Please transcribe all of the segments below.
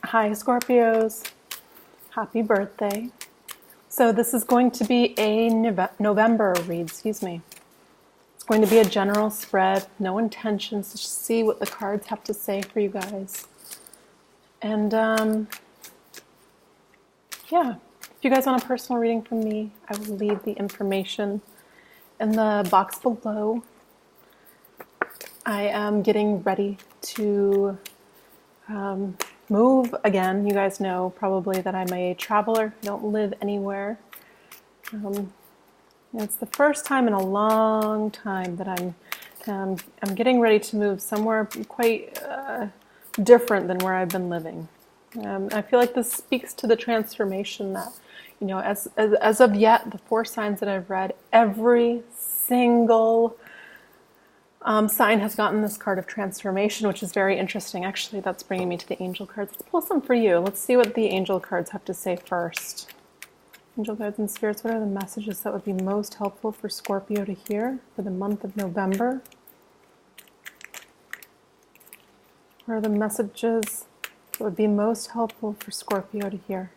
Hi Scorpios, happy birthday. So this is going to be a November read, It's going to be a general spread, no intentions, just see what the cards have to say for you guys. And yeah, if you guys want a personal reading from me, I will leave the information in the box below. I am getting ready to move again. You guys know probably that I'm a traveler. I don't live anywhere. It's the first time in a long time that I'm getting ready to move somewhere quite different than where I've been living. I feel like this speaks to the transformation that, as of yet, the 4 signs that I've read, every single sign has gotten this card of transformation, which is very interesting. Actually, that's bringing me to the angel cards. Let's pull some for you. Let's see what the angel cards have to say first. Angel guides and spirits, what are the messages that would be most helpful for Scorpio to hear for the month of November? What are the messages that would be most helpful for Scorpio to hear?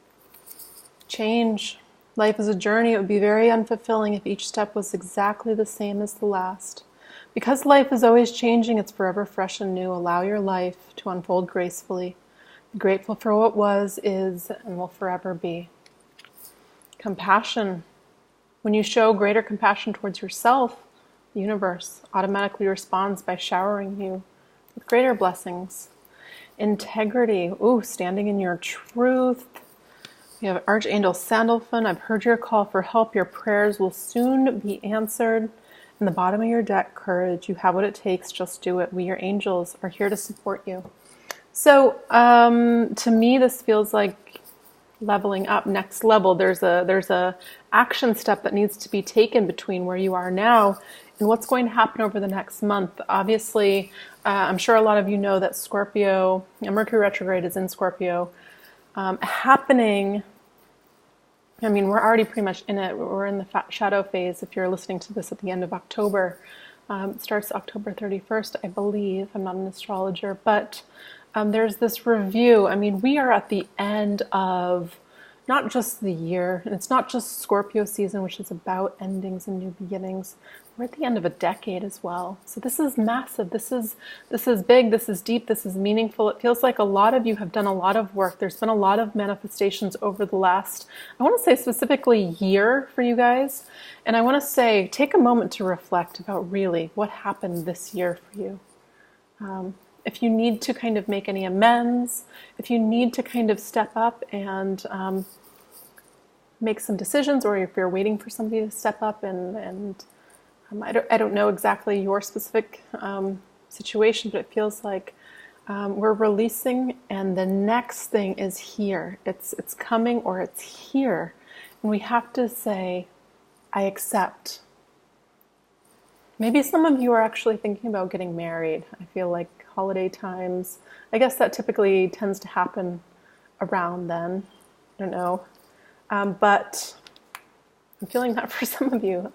Change. Life is a journey. It would be very unfulfilling if each step was exactly the same as the last. Because life is always changing, it's forever fresh and new. Allow your life to unfold gracefully. Be grateful for what was, is, and will forever be. Compassion. When you show greater compassion towards yourself, the universe automatically responds by showering you with greater blessings. Integrity. Standing in your truth. You have Archangel Sandalphon. I've heard your call for help. Your prayers will soon be answered. In the bottom of your deck, courage. You have what it takes. Just do it. We, your angels, are here to support you. So, to me, this feels like leveling up, next level. There's a action step that needs to be taken between where you are now and what's going to happen over the next month. Obviously, I'm sure a lot of you know that Scorpio, Mercury retrograde is in Scorpio, happening. I mean, we're already pretty much in it. We're in the shadow phase. If you're listening to this at the end of October, it starts October 31st, I believe. I'm not an astrologer, but there's this review. I mean, we are at the end of not just the year, and it's not just Scorpio season, which is about endings and new beginnings. We're at the end of a decade as well. So this is massive. This is big. This is deep. This is meaningful. It feels like a lot of you have done a lot of work. There's been a lot of manifestations over the last, I want to say specifically year for you guys. And I want to say, take a moment to reflect about really what happened this year for you. If you need to kind of make any amends, if you need to kind of step up and make some decisions, or if you're waiting for somebody to step up and I don't know exactly your specific situation, but it feels like we're releasing, and the next thing is here. It's coming, or it's here, and we have to say, I accept. Maybe some of you are actually thinking about getting married. I feel like holiday times, I guess that typically tends to happen around then. I don't know. But I'm feeling that for some of you,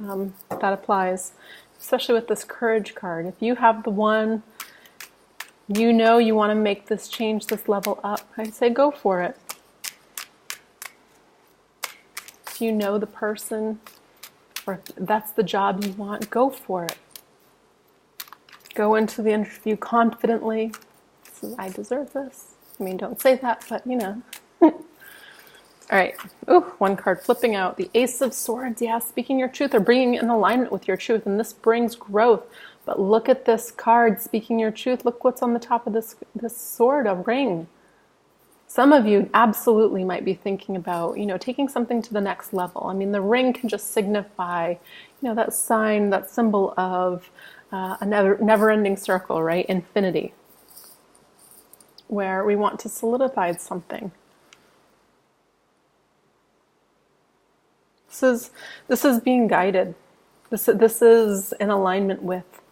that applies, especially with this courage card. If you have the one, you want to make this change, this level up, I say go for it. If you know the person, or if that's the job you want, go for it. Go into the interview confidently. I deserve this. I mean, don't say that, but All right. One card flipping out. The Ace of Swords. Yeah, speaking your truth or bringing in alignment with your truth. And this brings growth. But look at this card, speaking your truth. Look what's on the top of this sword, a ring. Some of you absolutely might be thinking about, taking something to the next level. I mean, the ring can just signify, that sign, that symbol of a never-ending circle, right? Infinity. Where we want to solidify something. This is being guided. This is in alignment with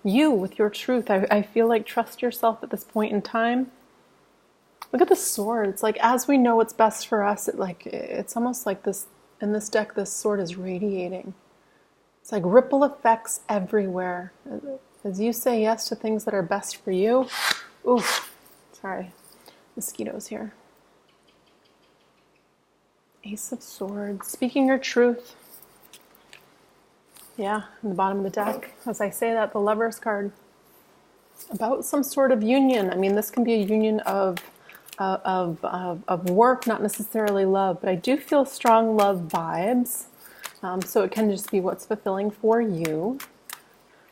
you, with your truth. I feel like trust yourself at this point in time. Look at the sword. It's like, as we know what's best for us, it's almost like this, in this deck, this sword is radiating. It's like ripple effects everywhere. As you say yes to things that are best for you, Mosquitoes here. Ace of Swords, speaking your truth. Yeah, in the bottom of the deck. As I say that, the Lovers card. About some sort of union. I mean, this can be a union of work, not necessarily love, but I do feel strong love vibes. So it can just be what's fulfilling for you.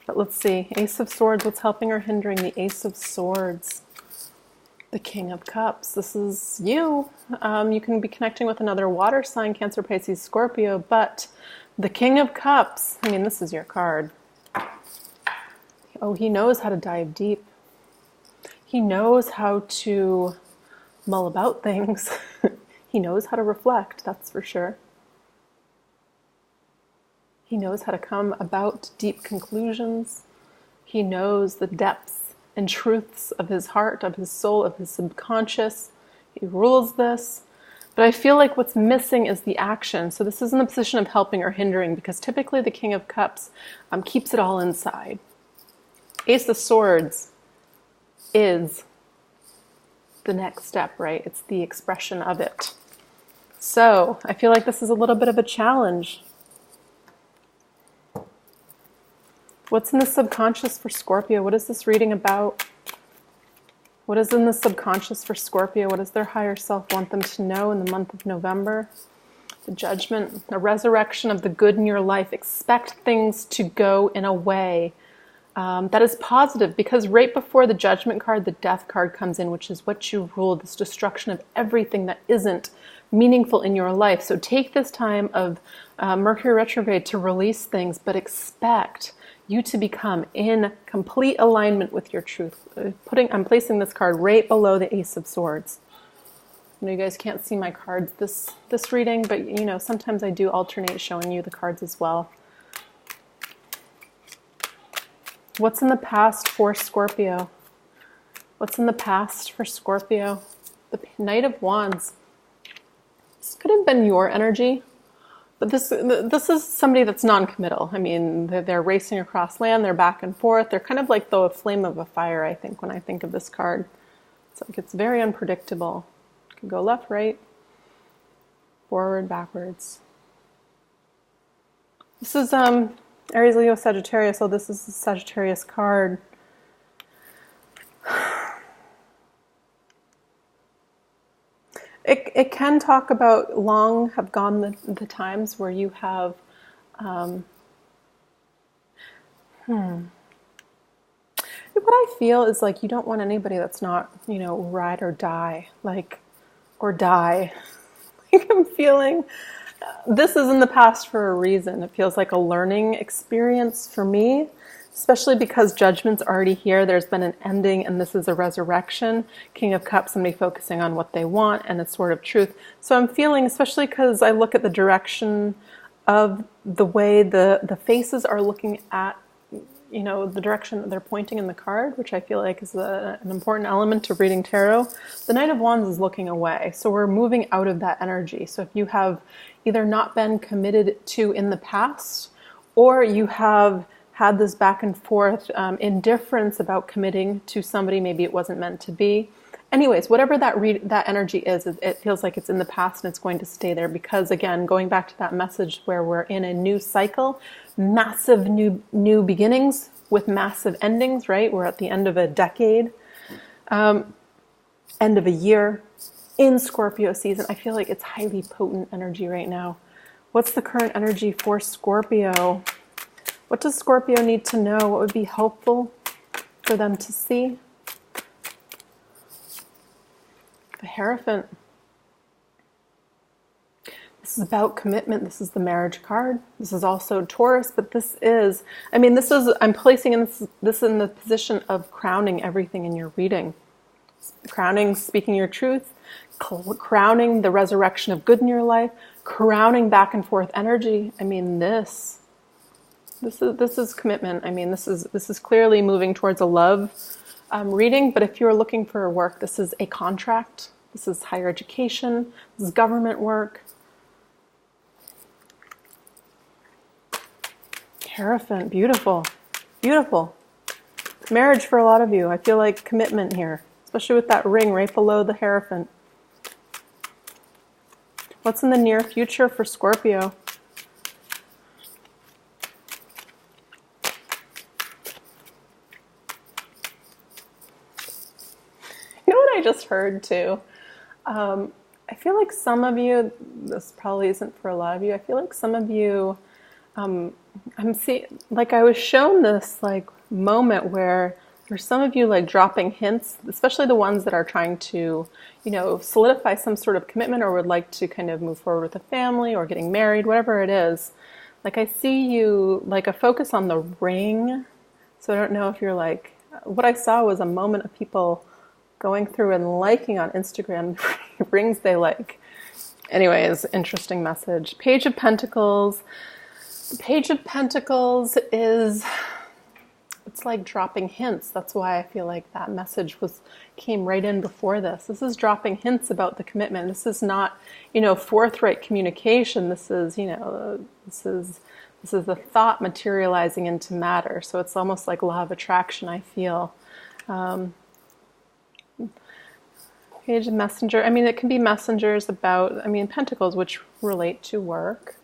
But let's see, Ace of Swords, what's helping or hindering the Ace of Swords? The King of Cups, this is you. You can be connecting with another water sign, Cancer, Pisces, Scorpio, but the King of Cups, I mean, this is your card. Oh, he knows how to dive deep. He knows how to mull about things. He knows how to reflect, that's for sure. He knows how to come about deep conclusions. He knows the depths and truths of his heart, of his soul, of his subconscious. He rules this. But I feel like what's missing is the action. So this isn't a position of helping or hindering, because typically the King of Cups keeps it all inside. Ace of Swords is the next step, right? It's the expression of it. So I feel like this is a little bit of a challenge. What's in the subconscious for Scorpio? What is this reading about? What is in the subconscious for Scorpio? What does their higher self want them to know in the month of November? The Judgment, the resurrection of the good in your life. Expect things to go in a way that is positive, because right before the Judgment card, the Death card comes in, which is what you rule, this destruction of everything that isn't meaningful in your life. So take this time of Mercury retrograde to release things, but expect you to become in complete alignment with your truth. I'm placing this card right below the Ace of Swords. I know you guys can't see my cards this reading, but you know, sometimes I do alternate showing you the cards as well. What's in the past for Scorpio? What's in the past for Scorpio? The Knight of Wands. This could have been your energy. But this is somebody that's non-committal. I mean, they're racing across land, they're back and forth. They're kind of like the flame of a fire, I think, when I think of this card. It's like it's very unpredictable. It can go left, right, forward, backwards. This is Aries, Leo, Sagittarius. So this is the Sagittarius card. It can talk about long have gone the times where you have, what I feel is like you don't want anybody that's not, you know, ride or die, like, or die. Like I'm feeling, this is in the past for a reason. It feels like a learning experience for me. Especially because Judgment's already here. There's been an ending and this is a resurrection. King of Cups, somebody focusing on what they want and it's sort of truth. So I'm feeling, especially because I look at the direction of the way the faces are looking at, you know, the direction that they're pointing in the card, which I feel like is an important element to reading tarot. The Knight of Wands is looking away. So we're moving out of that energy. So if you have either not been committed to in the past, or you have had this back and forth indifference about committing to somebody, maybe it wasn't meant to be. Anyways, whatever that energy is, it feels like it's in the past and it's going to stay there because, again, going back to that message where we're in a new cycle, massive new beginnings with massive endings, right? We're at the end of a decade, end of a year in Scorpio season. I feel like it's highly potent energy right now. What's the current energy for Scorpio? What does Scorpio need to know? What would be helpful for them to see? The Hierophant. This is about commitment. This is the Marriage card. This is also Taurus, but this is, I'm placing this in the position of crowning everything in your reading. Crowning speaking your truth, crowning the resurrection of good in your life, crowning back and forth energy. I mean, this is commitment. I mean, this is clearly moving towards a love reading, but if you're looking for work, this is a contract. This is higher education. This is government work. Hierophant, beautiful, beautiful. Marriage for a lot of you. I feel like commitment here. especially with that ring right below the Hierophant. What's in the near future for Scorpio? You know what I just heard too? I feel like some of you, this probably isn't for a lot of you, I feel like some of you, I'm seeing, like I was shown this like moment where there's some of you like dropping hints, especially the ones that are trying to, you know, solidify some sort of commitment or would like to kind of move forward with a family or getting married, whatever it is. Like I see you like a focus on the ring. So I don't know if you're like, what I saw was a moment of people going through and liking on Instagram rings they like. Anyways, interesting message. Page of Pentacles. The Page of Pentacles is, it's like dropping hints. That's why I feel like that message came right in before this. This is dropping hints about the commitment. This is not, you know, forthright communication. This is, you know, this is the thought materializing into matter. So it's almost like law of attraction, I feel. Page of Messenger. I mean, it can be messengers about, I mean, Pentacles, which relate to work,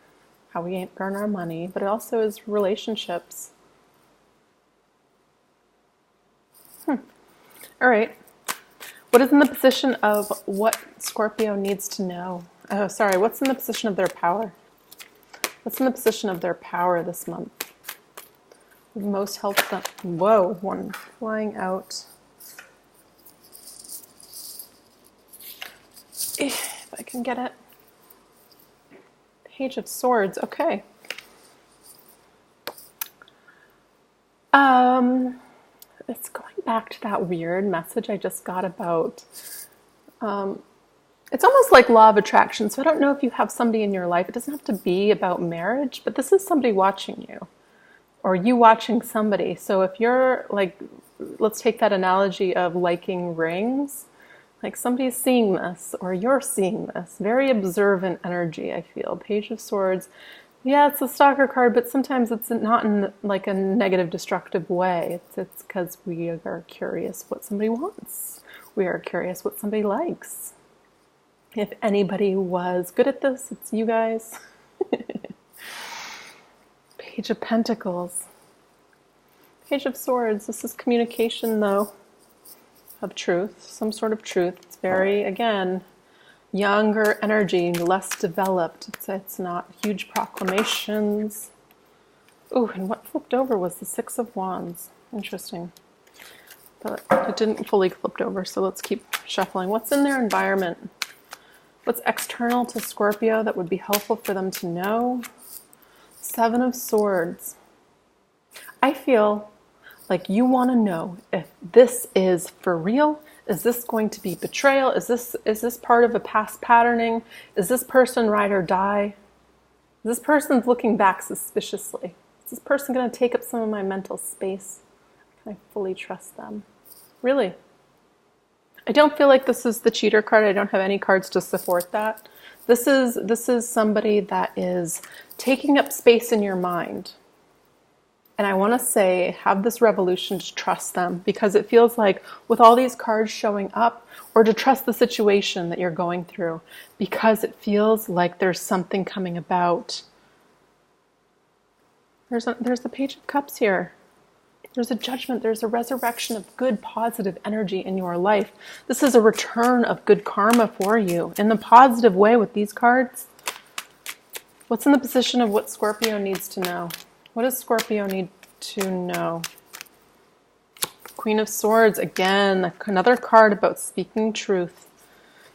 how we earn our money, but it also is relationships. All right. What is in the position of what Scorpio needs to know? Oh, sorry. What's in the position of their power? What's in the position of their power this month? Most helps them. Whoa, one flying out. If I can get it. Page of Swords. Okay. It's going back to that weird message I just got about, it's almost like law of attraction. So I don't know if you have somebody in your life. It doesn't have to be about marriage, but this is somebody watching you or you watching somebody. So if you're like, let's take that analogy of liking rings, like somebody's seeing this or you're seeing this. Very observant energy, I feel. Page of Swords. Yeah, it's a stalker card, but sometimes it's not in like a negative, destructive way. It's because we are curious what somebody wants. We are curious what somebody likes. If anybody was good at this, it's you guys. Page of Pentacles. Page of Swords. This is communication, though, of truth, some sort of truth. It's very, again, younger energy, less developed. It's not huge proclamations. Ooh, and what flipped over was the Six of Wands. Interesting. But it didn't fully flip over, so let's keep shuffling. What's in their environment? What's external to Scorpio that would be helpful for them to know? Seven of Swords. I feel like you want to know if this is for real. Is this going to be betrayal? Is this part of a past patterning? Is this person ride or die? This person's looking back suspiciously. Is this person going to take up some of my mental space? Can I fully trust them? Really? I don't feel like this is the cheater card. I don't have any cards to support that. This is somebody that is taking up space in your mind. And I want to say, have this revolution to trust them, because it feels like with all these cards showing up, or to trust the situation that you're going through, because it feels like there's something coming about. There's the Page of Cups here. There's a judgment. There's a resurrection of good, positive energy in your life. This is a return of good karma for you in the positive way with these cards. What's in the position of what Scorpio needs to know? What does Scorpio need to know? Queen of Swords, again, another card about speaking truth.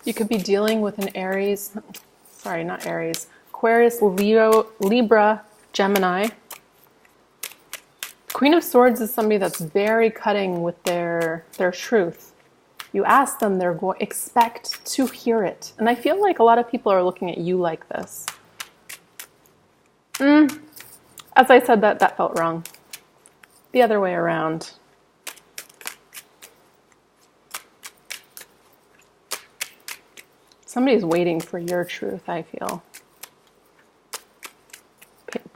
You could be dealing with an Aries, sorry, not Aries, Aquarius, Leo, Libra, Gemini. Queen of Swords is somebody that's very cutting with their truth. You ask them, they're going expect to hear it. And I feel like a lot of people are looking at you like this. As I said that felt wrong. The other way around. Somebody's waiting for your truth, I feel.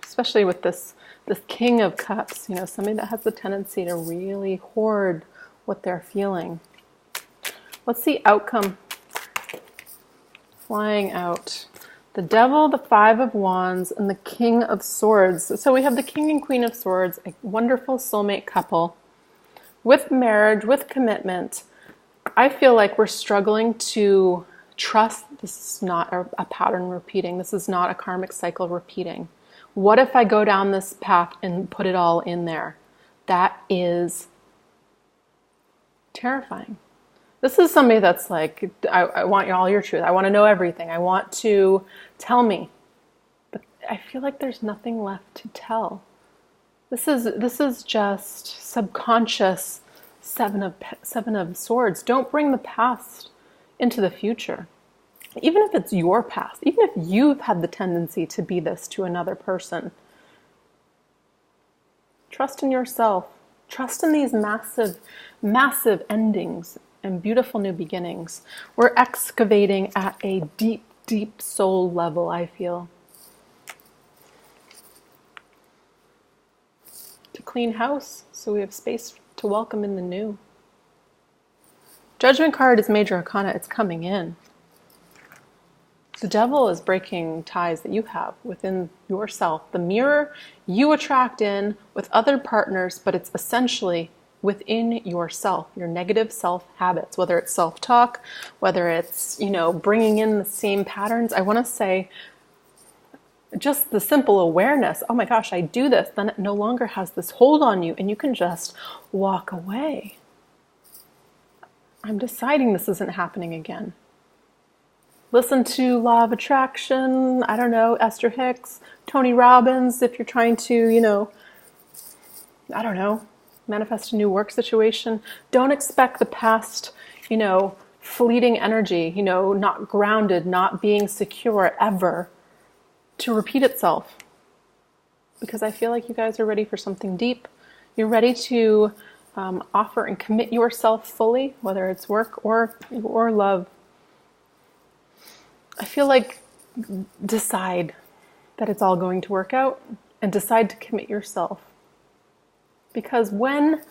Especially with this King of Cups, you know, somebody that has the tendency to really hoard what they're feeling. What's the outcome? Flying out. The Devil, the Five of Wands, and the King of Swords. So we have the King and Queen of Swords, a wonderful soulmate couple. With marriage, with commitment, I feel like we're struggling to trust this is not a pattern repeating. This is not a karmic cycle repeating. What if I go down this path and put it all in there? That is terrifying. This is somebody that's like, I want all your truth. I want to know everything. I want to tell me. But I feel like there's nothing left to tell. This is just subconscious seven of swords. Don't bring the past into the future. Even if it's your past, even if you've had the tendency to be this to another person, trust in yourself. Trust in these massive, massive endings and beautiful new beginnings. We're excavating at a deep, deep soul level, I feel. To clean house, so we have space to welcome in the new. Judgment card is major arcana. It's coming in. The Devil is breaking ties that you have within yourself. The mirror you attract in with other partners, but it's essentially within yourself, your negative self habits, whether it's self-talk, whether it's, bringing in the same patterns. I want to say just the simple awareness, oh my gosh, I do this, then it no longer has this hold on you and you can just walk away. I'm deciding this isn't happening again. Listen to Law of Attraction, I don't know, Esther Hicks, Tony Robbins, if you're trying to, manifest a new work situation. Don't expect the past, fleeting energy, not grounded, not being secure ever to repeat itself. Because I feel like you guys are ready for something deep. You're ready to offer and commit yourself fully, whether it's work or love. I feel like decide that it's all going to work out and decide to commit yourself. Because when,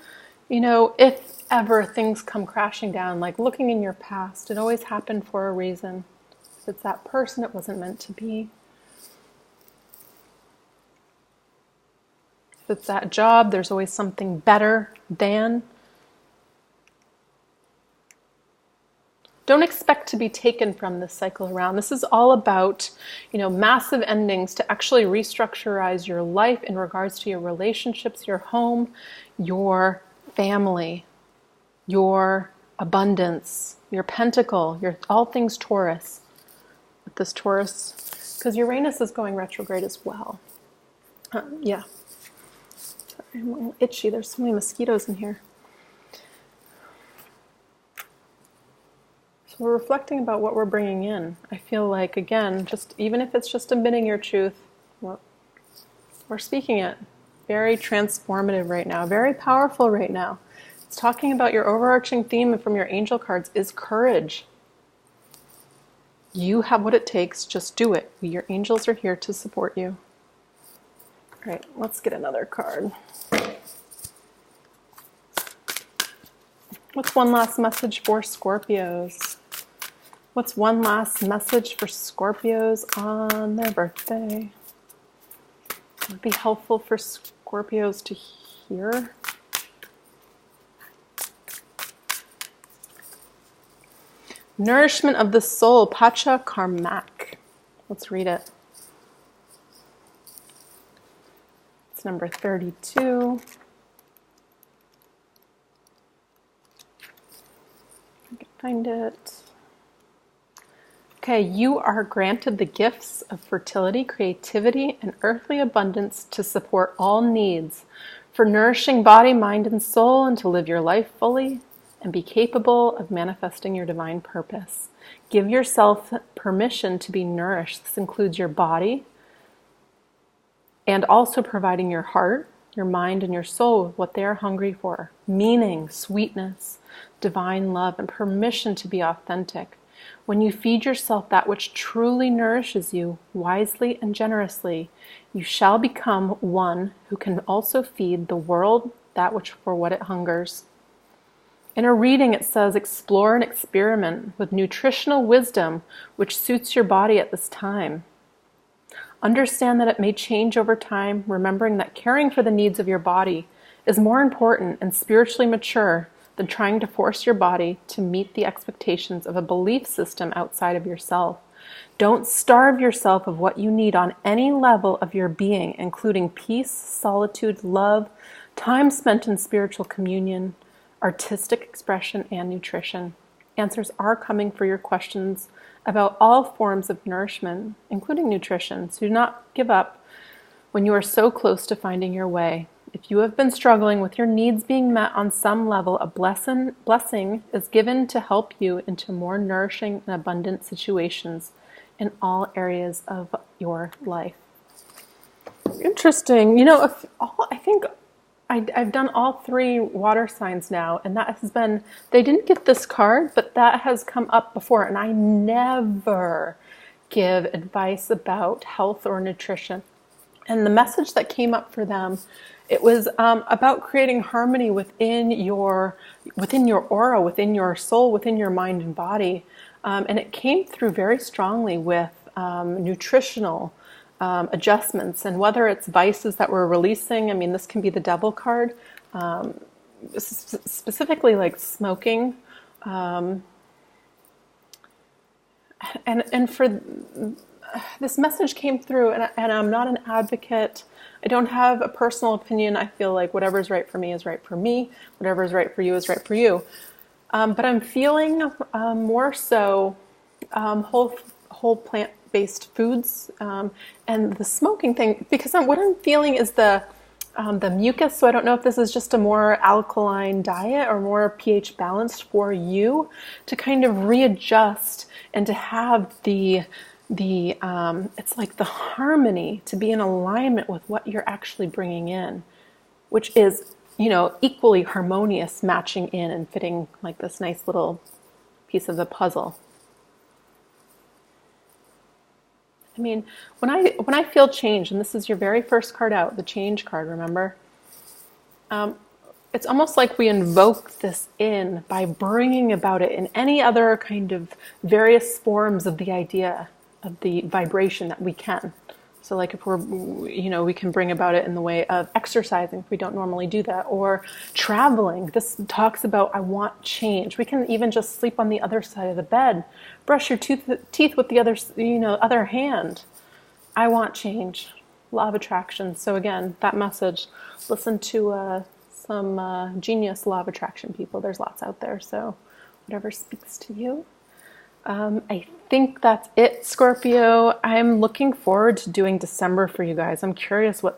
if ever things come crashing down, like looking in your past, it always happened for a reason. If it's that person, it wasn't meant to be. If it's that job, there's always something better than. Don't expect to be taken from this cycle around. This is all about, massive endings to actually restructurize your life in regards to your relationships, your home, your family, your abundance, your pentacle, your all things Taurus. With this Taurus, because Uranus is going retrograde as well. Yeah. Sorry, I'm a little itchy. There's so many mosquitoes in here. We're reflecting about what we're bringing in. I feel like, again, just even if it's just admitting your truth, we're speaking it. Very transformative right now, very powerful right now. It's talking about your overarching theme from your angel cards is courage. You have what it takes, just do it. Your angels are here to support you. All right, let's get another card. What's one last message for Scorpios? What's one last message for Scorpios on their birthday? It would be helpful for Scorpios to hear. Nourishment of the soul, Pacha Karmak. Let's read it. It's number 32. I can find it. Okay, you are granted the gifts of fertility, creativity, and earthly abundance to support all needs for nourishing body, mind, and soul, and to live your life fully and be capable of manifesting your divine purpose. Give yourself permission to be nourished. This includes your body and also providing your heart, your mind, and your soul with what they are hungry for. Meaning, sweetness, divine love, and permission to be authentic. When you feed yourself that which truly nourishes you, wisely and generously, you shall become one who can also feed the world that which for what it hungers. In a reading, it says, explore and experiment with nutritional wisdom which suits your body at this time. Understand that it may change over time, remembering that caring for the needs of your body is more important and spiritually mature than trying to force your body to meet the expectations of a belief system outside of yourself. Don't starve yourself of what you need on any level of your being, including peace, solitude, love, time spent in spiritual communion, artistic expression, and nutrition. Answers are coming for your questions about all forms of nourishment, including nutrition. So do not give up when you are so close to finding your way. If you have been struggling with your needs being met on some level, a blessing is given to help you into more nourishing and abundant situations in all areas of your life. Interesting. You know, I think I've done all 3 water signs now, and that has been, they didn't get this card, but that has come up before, and I never give advice about health or nutrition. And the message that came up for them, it was about creating harmony within your aura, within your soul, within your mind and body. And it came through very strongly with nutritional adjustments, and whether it's vices that we're releasing. I mean, this can be the devil card, specifically like smoking. And for this message came through, and I'm not an advocate. I don't have a personal opinion. I feel like whatever's right for me is right for me. Whatever is right for you is right for you. But I'm feeling more so whole plant-based foods, and the smoking thing, because what I'm feeling is the mucus. So I don't know if this is just a more alkaline diet or more pH balanced for you to kind of readjust and to have the it's like the harmony, to be in alignment with what you're actually bringing in, which is, you know, equally harmonious, matching in and fitting like this nice little piece of the puzzle. I mean, when I feel change, and this is your very first card out, the change card, remember? It's almost like we invoke this in by bringing about it in any other kind of various forms of the idea of the vibration that we can. So like if we're, you know, we can bring about it in the way of exercising if we don't normally do that, or traveling. This talks about, I want change. We can even just sleep on the other side of the bed, brush your teeth with the other, other hand. I want change. Law of attraction. So again, that message, listen to some genius law of attraction people. There's lots out there. So whatever speaks to you. I think that's it, Scorpio. I'm looking forward to doing December for you guys. I'm curious what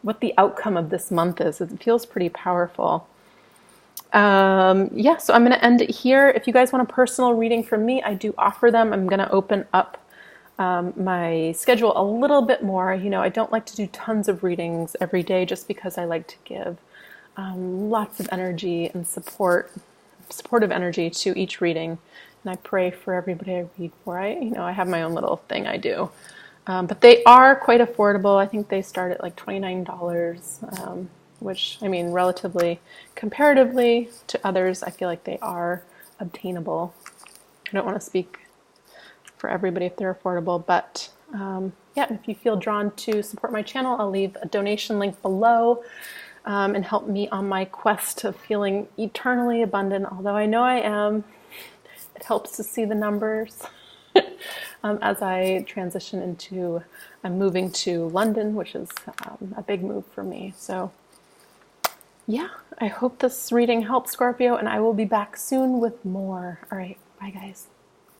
what the outcome of this month is. It feels pretty powerful. So I'm going to end it here. If you guys want a personal reading from me, I do offer them. I'm going to open up my schedule a little bit more. You know, I don't like to do tons of readings every day just because I like to give lots of energy and supportive energy to each reading. And I pray for everybody I read for. I have my own little thing I do. But they are quite affordable. I think they start at like $29, which, I mean, relatively, comparatively to others, I feel like they are obtainable. I don't want to speak for everybody if they're affordable, but if you feel drawn to support my channel, I'll leave a donation link below and help me on my quest of feeling eternally abundant, although I know I am. It helps to see the numbers as I transition into, I'm moving to London, which is a big move for me. So yeah, I hope this reading helps, Scorpio, and I will be back soon with more. All right, bye guys.